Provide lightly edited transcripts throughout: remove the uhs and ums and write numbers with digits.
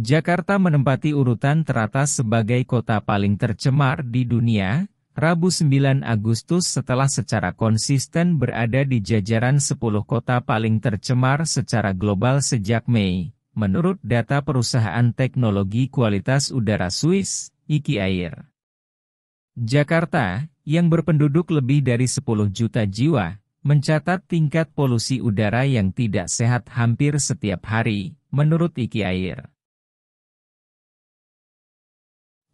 Jakarta menempati urutan teratas sebagai kota paling tercemar di dunia, Rabu 9 Agustus setelah secara konsisten berada di jajaran 10 kota paling tercemar secara global sejak Mei, menurut data perusahaan teknologi kualitas udara Swiss, IKI Air. Jakarta, yang berpenduduk lebih dari 10 juta jiwa, mencatat tingkat polusi udara yang tidak sehat hampir setiap hari, menurut IKI Air.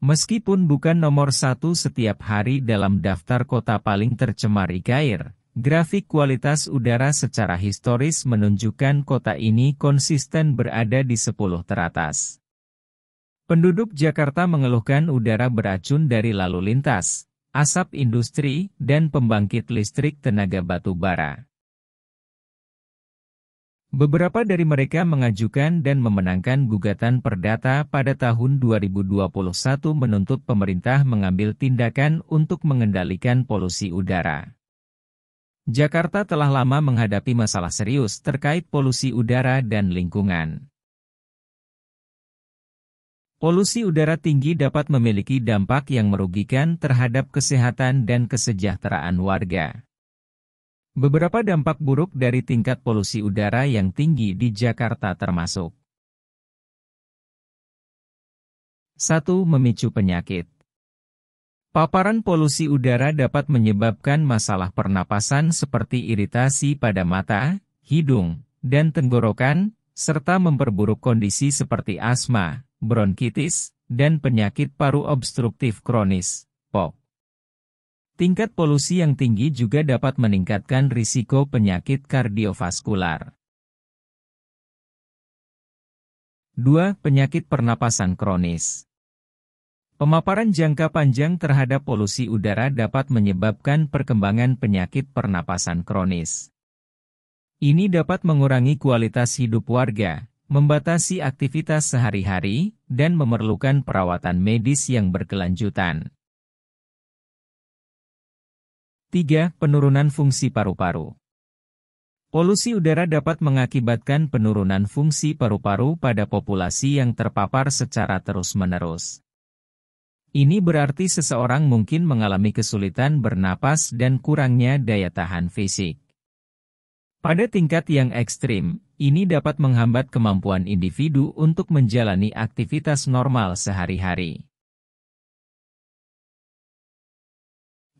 Meskipun bukan nomor satu setiap hari dalam daftar kota paling tercemar IKI Air, grafik kualitas udara secara historis menunjukkan kota ini konsisten berada di 10 teratas. Penduduk Jakarta mengeluhkan udara beracun dari lalu lintas, asap industri, dan pembangkit listrik tenaga batu bara. Beberapa dari mereka mengajukan dan memenangkan gugatan perdata pada tahun 2021 menuntut pemerintah mengambil tindakan untuk mengendalikan polusi udara. Jakarta telah lama menghadapi masalah serius terkait polusi udara dan lingkungan. Polusi udara tinggi dapat memiliki dampak yang merugikan terhadap kesehatan dan kesejahteraan warga. Beberapa dampak buruk dari tingkat polusi udara yang tinggi di Jakarta termasuk 1. Memicu penyakit. Paparan polusi udara dapat menyebabkan masalah pernapasan seperti iritasi pada mata, hidung, dan tenggorokan, serta memperburuk kondisi seperti asma, bronkitis, dan penyakit paru obstruktif kronis, POK. Tingkat polusi yang tinggi juga dapat meningkatkan risiko penyakit kardiovaskular. 2. Penyakit pernapasan kronis. Pemaparan jangka panjang terhadap polusi udara dapat menyebabkan perkembangan penyakit pernapasan kronis. Ini dapat mengurangi kualitas hidup warga, membatasi aktivitas sehari-hari, dan memerlukan perawatan medis yang berkelanjutan. 3. Penurunan fungsi paru-paru. Polusi udara dapat mengakibatkan penurunan fungsi paru-paru pada populasi yang terpapar secara terus-menerus. Ini berarti seseorang mungkin mengalami kesulitan bernapas dan kurangnya daya tahan fisik. Pada tingkat yang ekstrim, ini dapat menghambat kemampuan individu untuk menjalani aktivitas normal sehari-hari.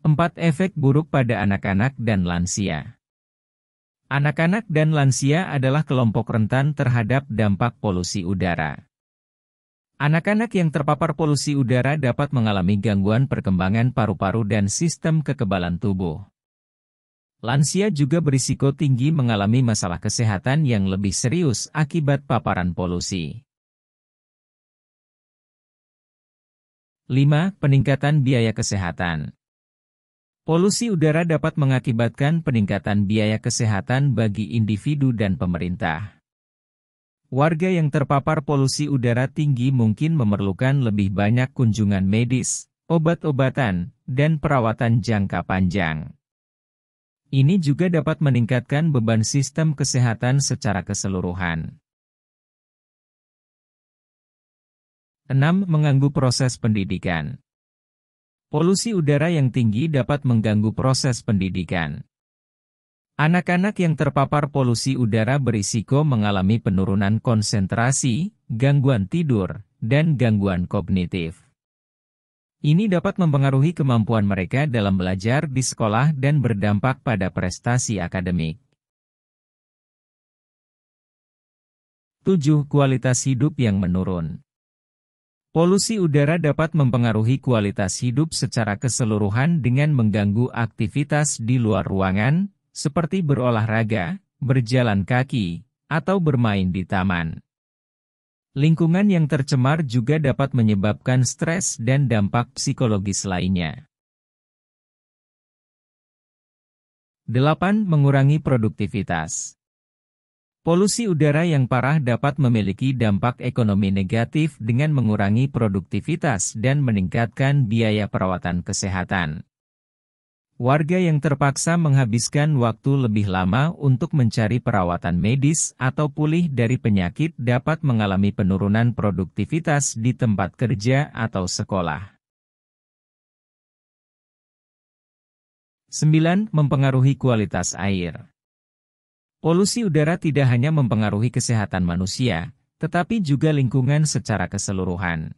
4. Efek buruk pada anak-anak dan lansia. Anak-anak dan lansia adalah kelompok rentan terhadap dampak polusi udara. Anak-anak yang terpapar polusi udara dapat mengalami gangguan perkembangan paru-paru dan sistem kekebalan tubuh. Lansia juga berisiko tinggi mengalami masalah kesehatan yang lebih serius akibat paparan polusi. 5. Peningkatan biaya kesehatan. Polusi udara dapat mengakibatkan peningkatan biaya kesehatan bagi individu dan pemerintah. Warga yang terpapar polusi udara tinggi mungkin memerlukan lebih banyak kunjungan medis, obat-obatan, dan perawatan jangka panjang. Ini juga dapat meningkatkan beban sistem kesehatan secara keseluruhan. 6. Mengganggu proses pendidikan. Polusi udara yang tinggi dapat mengganggu proses pendidikan. Anak-anak yang terpapar polusi udara berisiko mengalami penurunan konsentrasi, gangguan tidur, dan gangguan kognitif. Ini dapat mempengaruhi kemampuan mereka dalam belajar di sekolah dan berdampak pada prestasi akademik. 7. Kualitas hidup yang menurun. Polusi udara dapat mempengaruhi kualitas hidup secara keseluruhan dengan mengganggu aktivitas di luar ruangan, seperti berolahraga, berjalan kaki, atau bermain di taman. Lingkungan yang tercemar juga dapat menyebabkan stres dan dampak psikologis lainnya. 8. Mengurangi produktivitas. Polusi udara yang parah dapat memiliki dampak ekonomi negatif dengan mengurangi produktivitas dan meningkatkan biaya perawatan kesehatan. Warga yang terpaksa menghabiskan waktu lebih lama untuk mencari perawatan medis atau pulih dari penyakit dapat mengalami penurunan produktivitas di tempat kerja atau sekolah. 9. Mempengaruhi kualitas air. Polusi udara tidak hanya mempengaruhi kesehatan manusia, tetapi juga lingkungan secara keseluruhan.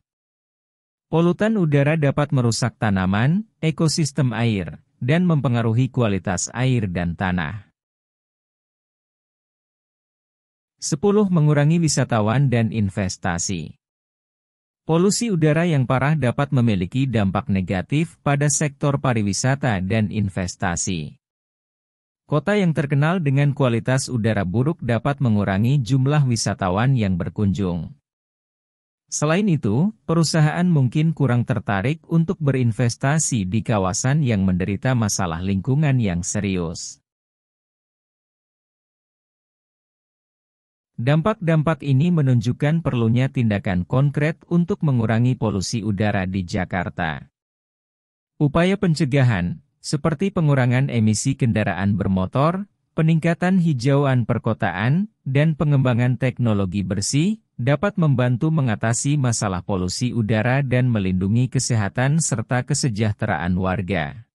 Polutan udara dapat merusak tanaman, ekosistem air, dan mempengaruhi kualitas air dan tanah. 10. Mengurangi wisatawan dan investasi. Polusi udara yang parah dapat memiliki dampak negatif pada sektor pariwisata dan investasi. Kota yang terkenal dengan kualitas udara buruk dapat mengurangi jumlah wisatawan yang berkunjung. Selain itu, perusahaan mungkin kurang tertarik untuk berinvestasi di kawasan yang menderita masalah lingkungan yang serius. Dampak-dampak ini menunjukkan perlunya tindakan konkret untuk mengurangi polusi udara di Jakarta. Upaya pencegahan, seperti pengurangan emisi kendaraan bermotor, peningkatan hijauan perkotaan, dan pengembangan teknologi bersih, dapat membantu mengatasi masalah polusi udara dan melindungi kesehatan serta kesejahteraan warga.